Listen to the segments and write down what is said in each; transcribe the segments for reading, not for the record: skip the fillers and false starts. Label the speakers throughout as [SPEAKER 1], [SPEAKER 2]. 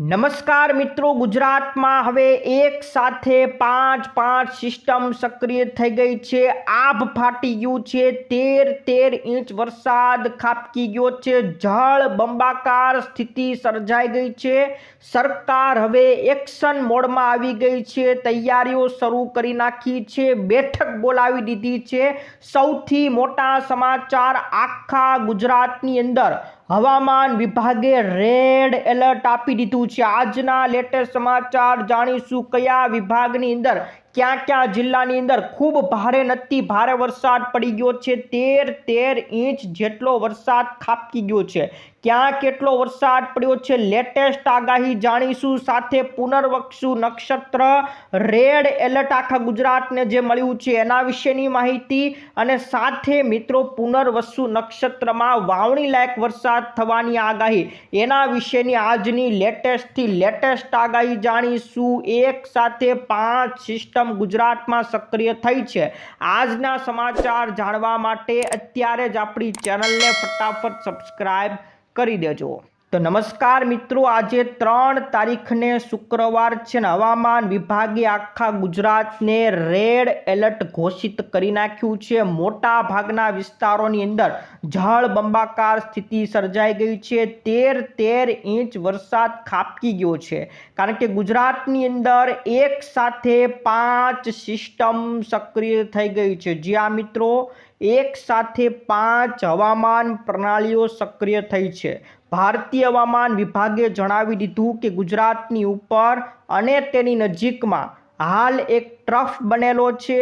[SPEAKER 1] નમસ્કાર મિત્રો, ગુજરાતમાં હવે એક સાથે પાંચ સિસ્ટમ સક્રિય થઈ ગઈ છે. આભ ફાટી ગયું છે. 13 ઇંચ વરસાદ ખાબકી ગયો છે. જળ બંબાકાર સ્થિતિ સર્જાઈ ગઈ છે. સરકાર હવે એક્શન મોડમાં આવી ગઈ છે. તૈયારીઓ શરૂ કરી નાખી છે. બેઠક બોલાવી દીધી છે. સૌથી મોટા સમાચાર આખા ગુજરાતની અંદર હવામાન વિભાગે રેડ એલર્ટ આપી દીધું છે. આજના લેટેસ્ટ સમાચાર જાણીશું કયા વિભાગની અંદર ક્યાં જિલ્લાની અંદર ખૂબ ભારે નતી ભારે વરસાદ પડી ગયો છે. 13 ઇંચ જેટલો વરસાદ ખાબકી ગયો છે. ક્યાં કેટલો વરસાદ પડ્યો છે લેટેસ્ટ આગાહી જાણીશું. સાથે પુનર્વસુ નક્ષત્ર રેડ એલર્ટ આખા ગુજરાતને જે મળ્યું છે એના વિશેની માહિતી, અને સાથે મિત્રો પુનર્વસુ નક્ષત્રમાં વાવણી લાયક વરસાદ થવાની આગાહી એના વિશેની આજની લેટેસ્ટ આગાહી જાણીશું. એક સાથે 5 સિસ્ટમ ગુજરાતમાં સક્રિય થઈ છે. આજના સમાચાર જાણવા માટે અત્યારે જ આપણી ચેનલને ફટાફટ સબસ્ક્રાઇબ કરી દેજો. તો નમસ્કાર મિત્રો, આજે 3 તારીખને શુક્રવાર છે ને હવામાન વિભાગે આખા ગુજરાતને રેડ એલર્ટ ઘોષિત કરી નાખ્યું છે. મોટા ભાગના વિસ્તારોની અંદર જળ બંબાકાર સ્થિતિ સર્જાઈ ગઈ છે. 13 ઇંચ વરસાદ ખાબકી ગયો છે, કારણ કે ગુજરાતની અંદર એક સાથે 5 સિસ્ટમ સક્રિય થઈ ગઈ છે. જ્યાં મિત્રો એક સાથે 5 હવામાન પ્રણાલીઓ સક્રિય થઈ છે. ભારતીય હવામાન વિભાગે જણાવી દીધું કે ગુજરાતની ઉપર અને તેની નજીકમાં હાલ એક ટ્રફ બનેલો છે.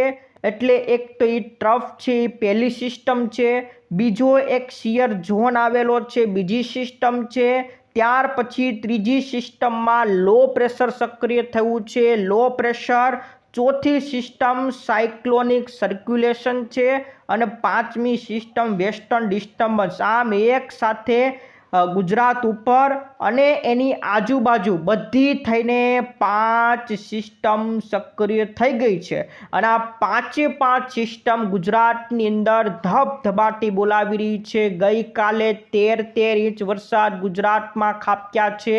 [SPEAKER 1] એટલે એક તો એ ટ્રફ છે, એ પહેલી સિસ્ટમ છે. બીજો એક શિયર ઝોન આવેલો છે, બીજી સિસ્ટમ છે. ત્યાર પછી ત્રીજી સિસ્ટમમાં લો પ્રેશર સક્રિય થયું છે, લો પ્રેશર. ચોથી સિસ્ટમ સાયક્લોનિક સર્ક્યુલેશન છે, અને 5મી સિસ્ટમ વેસ્ટર્ન ડિસ્ટર્બન્સ. આમ એક સાથે ગુજરાત ઉપર અને એની આજુબાજુ બધી થઈને 5 સિસ્ટમ સક્રિય થઈ ગઈ છે. અને આ 5 સિસ્ટમ ગુજરાતની અંદર ધબધબાટી બોલાવી રહી છે. ગઈકાલે 13 ઇંચ વરસાદ ગુજરાતમાં ખાબક્યા છે.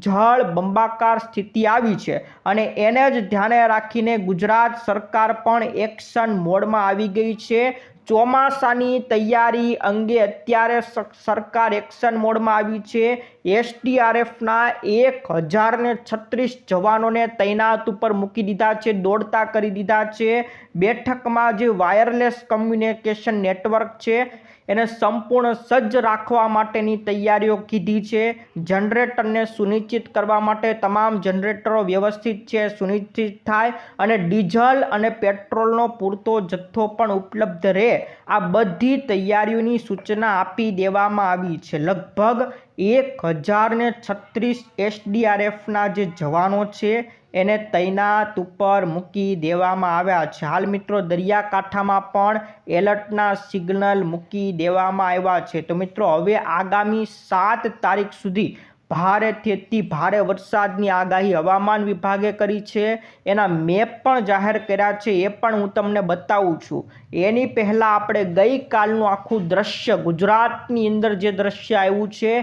[SPEAKER 1] જળ બંબાકાર સ્થિતિ આવી છે, અને એને જ ધ્યાને રાખીને ગુજરાત સરકાર પણ એક્શન મોડમાં આવી ગઈ છે. ચોમાસાની તૈયારી અંગે અત્યારે સરકાર એક્શન મોડમાં આવી છે. એસડીઆરએફના 1036 જવાનોને તૈનાત ઉપર મૂકી દીધા છે, દોડતા કરી દીધા છે. બેઠકમાં જે વાયરલેસ કમ્યુનિકેશન નેટવર્ક છે એને સંપૂર્ણ સજ્જ રાખવા માટેની તૈયારીઓ કીધી છે. જનરેટરને સુનિશ્ચિત કરવા માટે તમામ જનરેટરો વ્યવસ્થિત છે, સુનિશ્ચિત થાય, અને ડીઝલ અને પેટ્રોલનો પૂરતો જથ્થો પણ ઉપલબ્ધ રહે, આ બધી તૈયારીઓની સૂચના આપી દેવામાં આવી છે. લગભગ 1036 એસડીઆરએફના જે જવાનો છે એને તૈનાત ઉપર મૂકી દેવામાં આવ્યા છે. હાલ મિત્રો દરિયાકાંઠામાં પણ એલર્ટના સિગ્નલ મૂકી દેવામાં આવ્યા છે. તો મિત્રો હવે આગામી 7 તારીખ સુધી ભારેથી અતિ ભારે વરસાદની આગાહી હવામાન વિભાગે કરી છે. એના મેપ પણ જાહેર કર્યા છે, એ પણ હું તમને બતાવું છું. એની પહેલાં આપણે ગઈકાલનું આખું દ્રશ્ય, ગુજરાતની અંદર જે દ્રશ્ય આવ્યું છે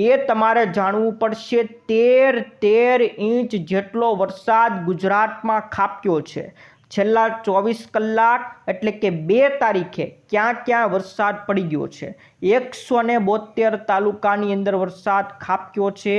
[SPEAKER 1] એ તમારે જાણવું પડશે. 13 ઇંચ જેટલો વરસાદ ગુજરાતમાં ખાબક્યો છે. છેલ્લા 24 કલાક એટલે કે 2 તારીખે ક્યાં વરસાદ પડી ગયો છે. 172 તાલુકાની અંદર વરસાદ ખાબક્યો છે.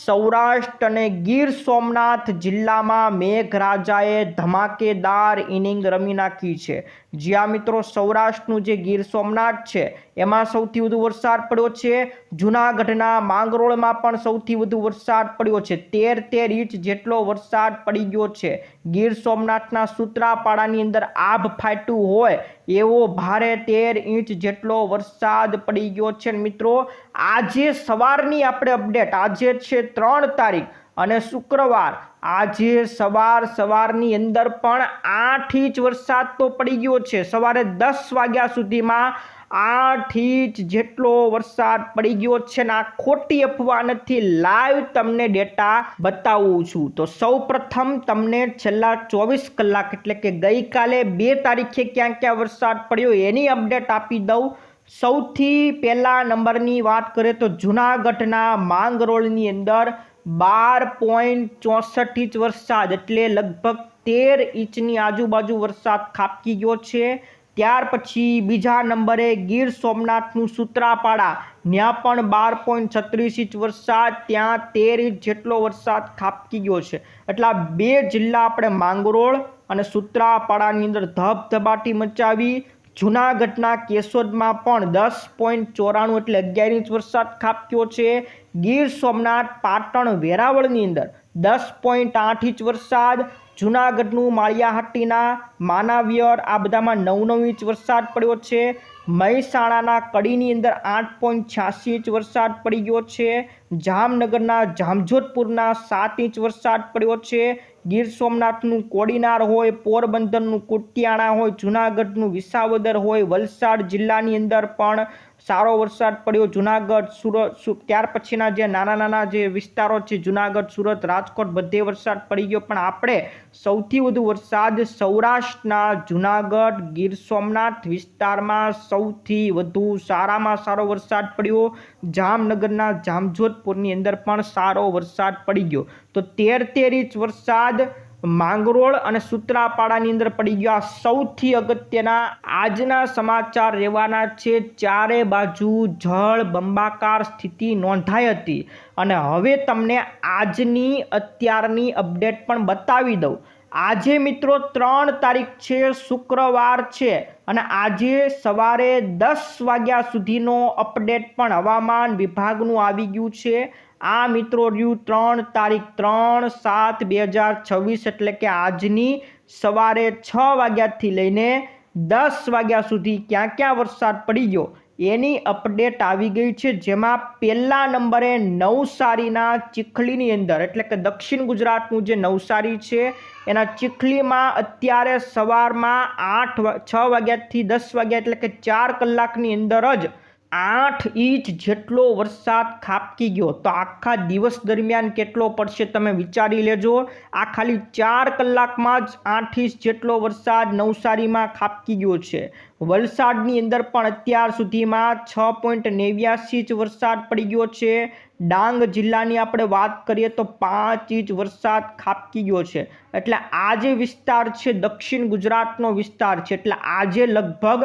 [SPEAKER 1] સૌરાષ્ટ્ર અને ગીર સોમનાથ જિલ્લામાં મેઘરાજાએ ધમાકેદાર ઇનિંગ રમી નાખી છે. જ્યાં મિત્રો સૌરાષ્ટ્રનું જે ગીર સોમનાથ છે એમાં સૌથી વધુ વરસાદ પડ્યો છે. જૂનાગઢના માંગરોળમાં પણ સૌથી વધુ વરસાદ પડ્યો છે. 13 ઇંચ જેટલો વરસાદ પડી ગયો છે. ગીર સોમનાથના સૂત્રાપાડાની અંદર આભ ફાટ્યું હોય એવો ભારે 13 ઇંચ જેટલો વરસાદ પડી ગયો છે. મિત્રો આજે સવારની આપણે અપડેટ, આજે છે 3 તારીખ અને શુક્રવાર. આજે સવારની અંદર પણ 8 ઇંચ વરસાદ તો પડી ગયો છે. સવારે 10 વાગ્યા સુધીમાં 8 ઇંચ જેટલો વરસાદ પડી ગયો છે. ને આ ખોટી અફવા નથી, લાઈવ તમને ડેટા બતાવું છું. તો સૌ પ્રથમ તમને છેલ્લા 24 કલાક એટલે કે ગઈકાલે 2 તારીખે ક્યાં વરસાદ પડ્યો એની અપડેટ આપી દઉં. સૌથી પહેલા નંબરની વાત કરીએ તો જૂનાગઢના માંગરોળની અંદર 12.64 ઇંચ વરસાદ એટલે લગભગ 13 ઇંચની આજુબાજુ વરસાદ ખાબકી ગયો છે। ત્યાર પછી બીજા નંબરે ગીર સોમનાથનું સૂત્રાપાડા, ત્યાં પણ 12.36 ઇંચ વરસાદ, ત્યાં 13 ઇંચ જેટલો વરસાદ ખાબકી ગયો છે। એટલે આ બે જિલ્લા આપણે માંગરોળ અને સૂત્રાપાડાની અંદર ધબધબાટી મચાવી। જૂનાગઢના કેશોદમાં પણ 10.94 એટલે 11 ઇંચ વરસાદ ખાબક્યો છે। ગીર સોમનાથ પાટણ વેરાવળની અંદર 10.8 ઇંચ વરસાદ, જૂનાગઢનું માળિયાહાટીના માનાવિયર આ બધામાં 9 ઇંચ વરસાદ પડ્યો છે। મહેસાણાના કડીની અંદર 8.86 ઇંચ વરસાદ પડી ગયો છે। જામનગરના જામજોધપુરના 7 ઇંચ વરસાદ પડ્યો છે। ગીર સોમનાથનું કોડીનાર હોય, પોરબંદરનું કુટિયાણા હોય, જૂનાગઢનું વિસાવદર હોય, વલસાડ જિલ્લાની અંદર પણ સારો વરસાદ પડ્યો। જૂનાગઢ, સુરત, ત્યાર પછીના જે નાના જે વિસ્તારો છે જૂનાગઢ, સુરત, રાજકોટ બધે વરસાદ પડી ગયો। પણ આપણે સૌથી વધુ વરસાદ સૌરાષ્ટ્રના જૂનાગઢ, ગીર સોમનાથ વિસ્તારમાં સૌથી વધુ સારામાં સારો વરસાદ પડ્યો। જામનગરના જામજોધપુરની અંદર પણ સારો વરસાદ પડી ગયો। તો 13 ઇંચ વરસાદ માંગરોળ અને સૂત્રાપાડાની અંદર પડી ગયા। સૌથી અગત્યના આજના સમાચાર રહેવાના છે। ચારે બાજુ જળ બંબાકાર સ્થિતિ નોંધાઈ હતી અને હવે તમને આજની અત્યારની અપડેટ પણ બતાવી દઉં। આજે મિત્રો 3 તારીખ છે, શુક્રવાર છે અને આજે સવારે 10 વાગ્યા સુધીનો અપડેટ પણ હવામાન વિભાગનું આવી ગયું છે। આ મિત્રો રહ્યું 3 તારીખ 3/7/2026 એટલે કે આજની સવારે 6 વાગ્યાથી લઈને 10 વાગ્યા સુધી ક્યાં ક્યાં વરસાદ પડી ગયો એની અપડેટ આવી ગઈ છે। જેમાં પહેલા નંબરે નવસારીના ચીખલીની અંદર એટલે કે દક્ષિણ ગુજરાતનું જે નવસારી છે એના ચીખલીમાં અત્યારે સવારમાં 6 વાગ્યાથી 10 વાગ્યા એટલે કે 4 કલાકની અંદર જ 8 ઇંચ જેટલો વરસાદ ખાબકી ગયો। તો આખા દિવસ દરમિયાન કેટલો પડશે તમે વિચારી લેજો। આ ખાલી 4 કલાકમાં જ 8 ઇંચ જેટલો વરસાદ નવસારીમાં ખાબકી ગયો છે। વલસાડની અંદર પણ અત્યાર સુધીમાં 6.89 ઇંચ વરસાદ પડી ગયો છે। ડાંગ જિલ્લાની આપણે વાત કરીએ તો 5 ઇંચ વરસાદ ખાબકી ગયો છે। એટલે આ જે વિસ્તાર છે દક્ષિણ ગુજરાતનો વિસ્તાર છે, એટલે આજે લગભગ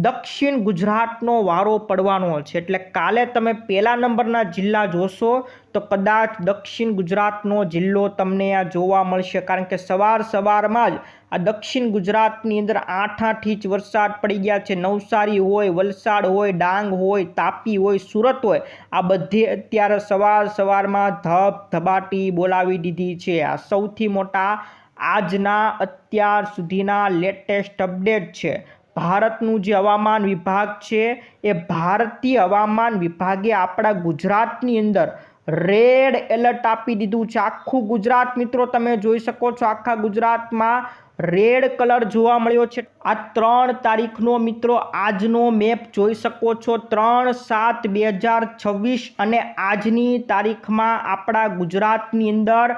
[SPEAKER 1] દક્ષિણ ગુજરાતનો વારો પડવાનો છે। એટલે કાલે તમે પહેલા નંબરના જિલ્લા જોશો તો કદાચ દક્ષિણ ગુજરાતનો જિલ્લો તમને આ જોવા મળશે, કારણ કે સવારમાં જ આ દક્ષિણ ગુજરાતની અંદર 8 ઇંચ વરસાદ પડી ગયા છે। નવસારી હોય, વલસાડ હોય, ડાંગ હોય, તાપી હોય, સુરત હોય, આ બધે અત્યારે સવારમાં ધબધબાટી બોલાવી દીધી છે। આ સૌથી મોટા આજના અત્યાર સુધીના લેટેસ્ટ અપડેટ છે। ભારતનું જે હવામાન વિભાગ છે એ ભારતીય હવામાન વિભાગે આપણા ગુજરાતની અંદર રેડ એલર્ટ આપી દીધું છે। આખું ગુજરાત મિત્રો તમે જોઈ શકો છો, આખા ગુજરાતમાં રેડ કલર જોવા મળ્યો છે। આ 3 તારીખનો મિત્રો આજનો મેપ જોઈ શકો છો। 3/7/2026 અને આજની તારીખમાં આપણા ગુજરાતની અંદર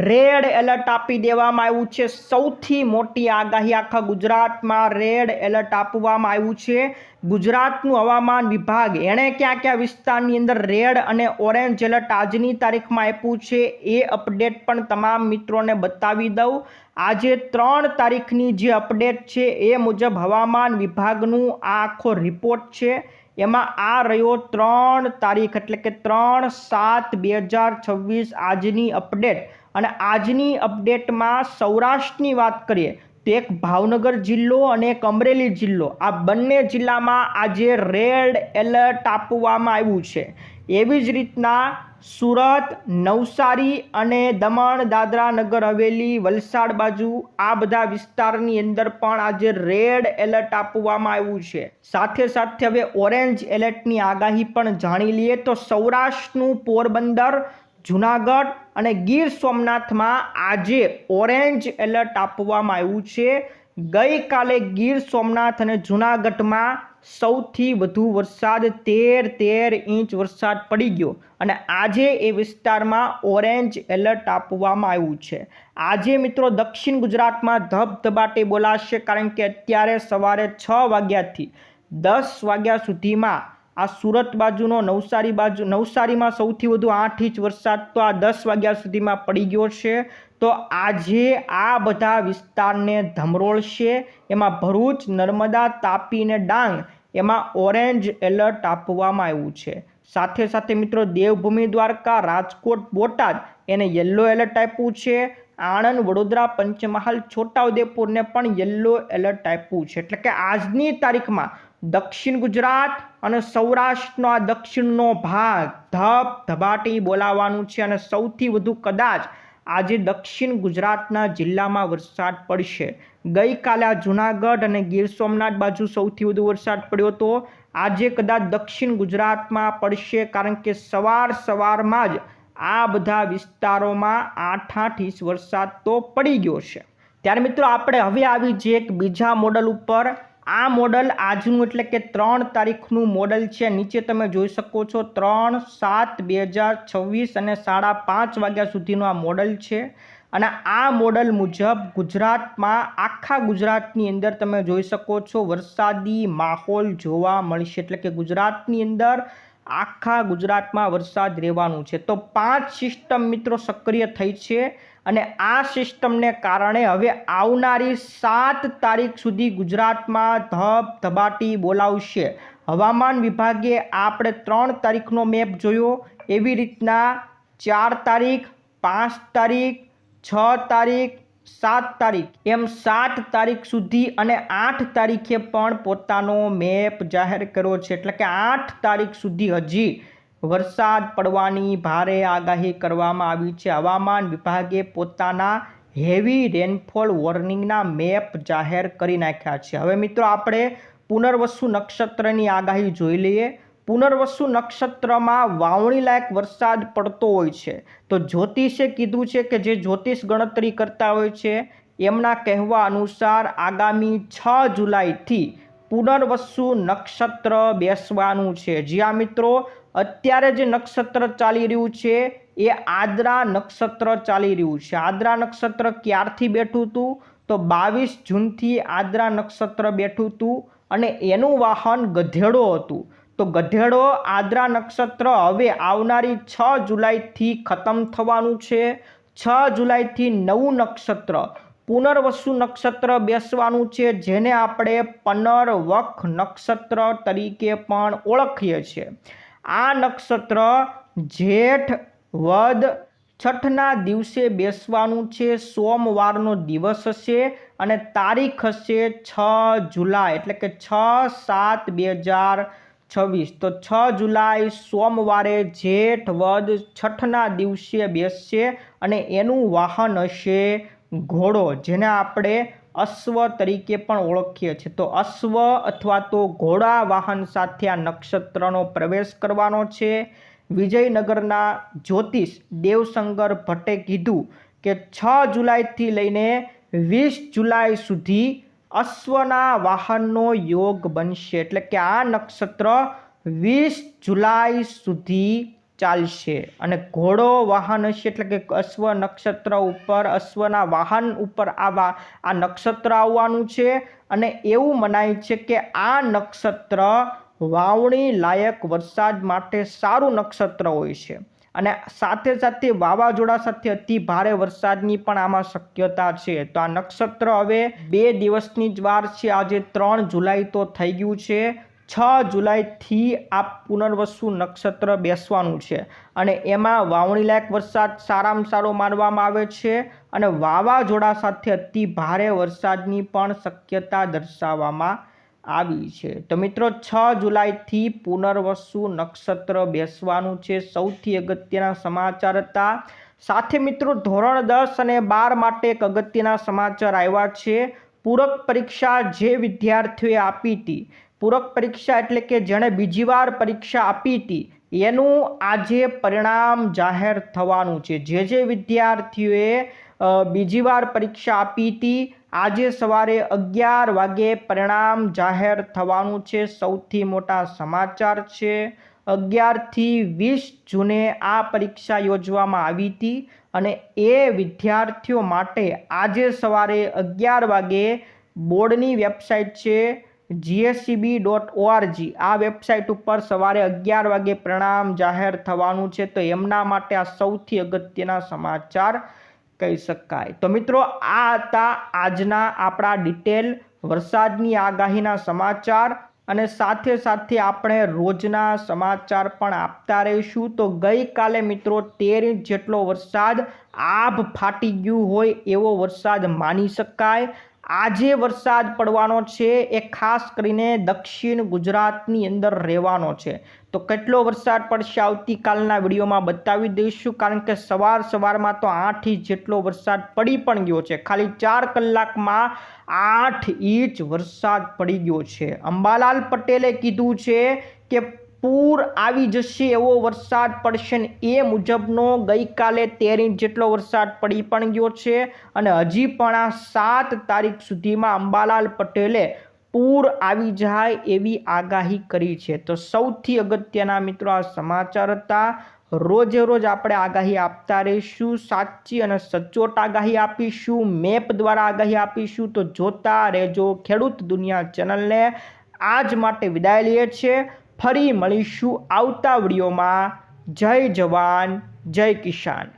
[SPEAKER 1] રેડ એલર્ટ આપી દેવામાં આવ્યું છે। સૌથી મોટી આગાહી આખા ગુજરાતમાં રેડ એલર્ટ આપવામાં આવ્યું છે। ગુજરાતનું હવામાન વિભાગ એણે ક્યાં વિસ્તારની અંદર રેડ અને ઓરેન્જ એલર્ટ આજની તારીખમાં આપ્યું છે એ અપડેટ પણ તમામ મિત્રોને બતાવી દઉં। આજે 3 તારીખની જે અપડેટ છે એ મુજબ હવામાન વિભાગનું આ આખો રિપોર્ટ છે। એમાં આ રહ્યો 3 તારીખ એટલે કે 3/7/2026 આજની અપડેટ। અને આજની અપડેટમાં સૌરાષ્ટ્રની વાત કરીએ તો એક ભાવનગર જિલ્લો અને એક અમરેલી જિલ્લો, આ બંને જિલ્લામાં આજે રેડ એલર્ટ આપવામાં આવ્યું છે। એવી જ રીતના સુરત, નવસારી અને દમણ, દાદરા નગર હવેલી, વલસાડ બાજુ આ બધા વિસ્તારની અંદર પણ આજે રેડ એલર્ટ આપવામાં આવ્યું છે। સાથે સાથે હવે ઓરેન્જ એલર્ટની આગાહી પણ જાણી લઈએ તો સૌરાષ્ટ્રનું પોરબંદર, જૂનાગઢ અને ગીર સોમનાથમાં આજે ઓરેન્જ એલર્ટ આપવામાં આવ્યું છે। ગઈકાલે ગીર સોમનાથ અને જૂનાગઢમાં સૌથી વધુ વરસાદ 13 ઇંચ વરસાદ પડી ગયો અને આજે એ વિસ્તારમાં ઓરેન્જ એલર્ટ આપવામાં આવ્યું છે। આજે મિત્રો દક્ષિણ ગુજરાતમાં ધબધબાટી બોલાશે, કારણ કે અત્યારે સવારે 6 વાગ્યાથી 10 વાગ્યા સુધીમાં આ સુરત બાજુનો, નવસારી બાજુ, નવસારીમાં સૌથી વધુ 8 ઇંચ વરસાદ તો આ 10 વાગ્યા સુધીમાં પડી ગયો છે. તો આજે આ બધા વિસ્તારને ધમરોળશે. એમાં ભરૂચ, નર્મદા, તાપી અને ડાંગ એમાં ઓરેન્જ એલર્ટ આપવામાં આવ્યું છે. સાથે સાથે મિત્રો દેવભૂમિ દ્વારકા, રાજકોટ, બોટાદ એને યલો એલર્ટ આપ્યું છે. આણંદ, વડોદરા, પંચમહાલ, છોટાઉદેપુરને પણ યલો એલર્ટ આપ્યું છે. એટલે કે આજની તારીખમાં દક્ષિણ ગુજરાત અને સૌરાષ્ટ્રનો આ દક્ષિણનો ભાગ ધબધબાટી બોલાવવાનું છે અને સૌથી વધુ કદાચ આજે દક્ષિણ ગુજરાતના જિલ્લામાં વરસાદ પડશે. ગઈકાલે આ જૂનાગઢ અને ગીર સોમનાથ બાજુ સૌથી વધુ વરસાદ પડ્યો હતો. આજે કદાચ દક્ષિણ ગુજરાતમાં પડશે, કારણ કે સવારમાં જ આ બધા વિસ્તારોમાં 8 ઇંચ વરસાદ તો પડી ગયો છે. ત્યારે મિત્રો આપણે હવે આવી જઈએ એક બીજા મોડલ ઉપર. આ મોડલ આજનું એટલે કે 3 તારીખનું મોડલ છે. નીચે તમે જોઈ શકો છો 3/7/2026 અને 5:30 વાગ્યા સુધીનું આ મોડલ છે. અને આ મોડલ મુજબ ગુજરાતમાં, આખા ગુજરાતની અંદર તમે જોઈ શકો છો વરસાદી માહોલ જોવા મળશે. એટલે કે ગુજરાતની અંદર આખા ગુજરાતમાં વરસાદ રહેવાનું છે. તો 5 સિસ્ટમ મિત્રો સક્રિય થઈ છે અને આ સિસ્ટમને કારણે હવે આવનારી 7 તારીખ સુધી ગુજરાતમાં ધબધબાટી બોલાવશે. હવામાન વિભાગે આપણે 3 તારીખનો મેપ જોયો, એવી રીતના 4 તારીખ, 5 તારીખ, 6 તારીખ, 7 તારીખ એમ 7 તારીખ સુધી અને 8 તારીખે પણ પોતાનો મેપ જાહેર કર્યો છે. એટલે કે 8 તારીખ સુધી હજી વરસાદ પડવાની ભારે આગાહી કરવામાં આવી છે. હવામાન વિભાગે પોતાના હેવી રેનફોલ વોર્નિંગના મેપ જાહેર કરી નાખ્યા છે. હવે મિત્રો આપણે પુનર્વસુ નક્ષત્રની આગાહી જોઈ લઈએ. પુનર્વસુ નક્ષત્રમાં વાવણી લાયક વરસાદ પડતો હોય છે. તો જ્યોતિષે કીધું છે કે જે જ્યોતિષ ગણતરી કરતા હોય છે એમના કહેવા અનુસાર આગામી 6 જુલાઈથી પુનર્વસુ નક્ષત્ર બેસવાનું છે. જ્યાં મિત્રો અત્યારે જે નક્ષત્ર ચાલી રહ્યું છે એ આદ્રા નક્ષત્ર ચાલી રહ્યું છે. આદ્રા નક્ષત્ર ક્યારથી બેઠું હતું? તો 22 જૂનથી આદ્રા નક્ષત્ર બેઠું હતું અને એનું વાહન ગધેડો હતું. તો ગધેડો આદ્રા નક્ષત્ર હવે આવનારી 6 જુલાઈથી ખતમ થવાનું છે. 6 જુલાઈથી નવું નક્ષત્ર પુનર્વસુ નક્ષત્ર બેસવાનું છે, જેને આપણે પુનર્વક નક્ષત્ર તરીકે પણ ઓળખીએ છીએ. આ નક્ષત્ર જેઠ વદ છઠના દિવસે બેસવાનું છે. સોમવારનો દિવસ હશે અને તારીખ હશે 6 જુલાઈ, એટલે કે 6/7/2026. તો 6 જુલાઈ સોમવારે જેઠ વદ છઠના દિવસે બેસશે અને એનું વાહન હશે ઘોડો, જેને આપણે અશ્વ તરીકે પણ ઓળખીએ છીએ. તો અશ્વ અથવા તો ઘોડા વાહન સાથે આ નક્ષત્રનો પ્રવેશ કરવાનો છે. વિજયનગરના જ્યોતિષ દેવશંકર ભટ્ટે કીધું કે 6 જુલાઈથી લઈને 20 જુલાઈ સુધી અશ્વના વાહનનો યોગ બનશે. એટલે કે આ નક્ષત્ર 20 જુલાઈ સુધી ચાલશે અને ઘોડો વાહન હશે. એટલે કે અશ્વ નક્ષત્ર ઉપર, અશ્વના વાહન ઉપર આ નક્ષત્ર આવવાનું છે. અને એવું મનાય છે કે આ નક્ષત્ર વાવણી લાયક વરસાદ માટે સારું નક્ષત્ર હોય છે. અને સાથે સાથે વાવાઝોડા સાથે અતિ ભારે વરસાદની પણ આમાં શક્યતા છે. તો આ નક્ષત્ર હવે 2 દિવસની જ વાર છે. આજે 3 જુલાઈ તો થઈ ગયું છે. 6 જુલાઈથી આ પુનર્વસુ નક્ષત્ર બેસવાનું છે અને એમાં વાવણી લાયક વરસાદ સારામાં સારો માનવામાં આવે છે અને વાવાઝોડા સાથે અતિ ભારે વરસાદની પણ શક્યતા દર્શાવવામાં આવી છે. તો મિત્રો 6 જુલાઈથી પુનર્વસુ નક્ષત્ર બેસવાનું છે. સૌથી અગત્યના સમાચાર હતા. સાથે મિત્રો ધોરણ 10 અને 12 માટે એક અગત્યના સમાચાર આવ્યા છે. પૂરક પરીક્ષા જે વિદ્યાર્થીઓએ આપી હતી, પૂરક પરીક્ષા એટલે કે જેણે બીજી વાર પરીક્ષા આપી હતી, એનું આજે પરિણામ જાહેર થવાનું છે. જે વિદ્યાર્થીઓએ બીજી વાર પરીક્ષા આપી હતી, આજે સવારે 11 વાગે પરિણામ જાહેર થવાનું છે. સૌથી મોટા સમાચાર છે. 11 થી 20 જૂને આ પરીક્ષા યોજવામાં આવી હતી અને એ વિદ્યાર્થીઓ માટે આજે સવારે 11 વાગે બોર્ડની વેબસાઇટ છે GSCB.org આ વેબસાઇટ ઉપર સવારે 11 વાગે પરિણામ જાહેર થવાનું છે, તો એમના માટે આ સૌથી અગત્યના સમાચાર કહી શકાય। તો મિત્રો આ હતા આજના આપણા ડિટેલ વરસાદની આગાહીના સમાચાર, અને સાથે સાથે આપણે રોજના સમાચાર પણ આપતા રહીશું। તો ગઈકાલે મિત્રો 13 ઇંચ જેટલો વરસાદ આભ ફાટી ગયું હોય એવો વરસાદ માની શકાય। આજે વરસાદ પડવાનો છે એ ખાસ કરીને દક્ષિણ ગુજરાતની અંદર રહેવાનો છે। તો કેટલો વરસાદ પડશે આવતીકાલના વિડીયોમાં બતાવી દઈશું, કારણ કે સવારમાં તો 8 ઇંચ જેટલો વરસાદ પડી પણ ગયો છે। ખાલી 4 કલાકમાં 8 ઇંચ વરસાદ પડી ગયો છે। અંબાલાલ પટેલે કીધું છે કે પૂર આવી જશે એવો વરસાદ પડશે, ને એ મુજબનો ગઈકાલે 13 ઇંચ જેટલો વરસાદ પડી પણ ગયો છે, અને હજી પણ આ 7 તારીખ સુધીમાં અંબાલાલ પટેલે પૂર આવી જાય એવી આગાહી કરી છે। તો સૌથી અગત્યના મિત્રો આ સમાચાર હતા। રોજે રોજ આપણે આગાહી આપતા રહીશું, સાચી અને સચોટ આગાહી આપીશું, મેપ દ્વારા આગાહી આપીશું। તો જોતા રહેજો ખેડૂત દુનિયા ચેનલને। આજ માટે વિદાય લઈએ છીએ, ફરી મળીશું આવતા વિડીયોમાં। જય જવાન જય કિસાન।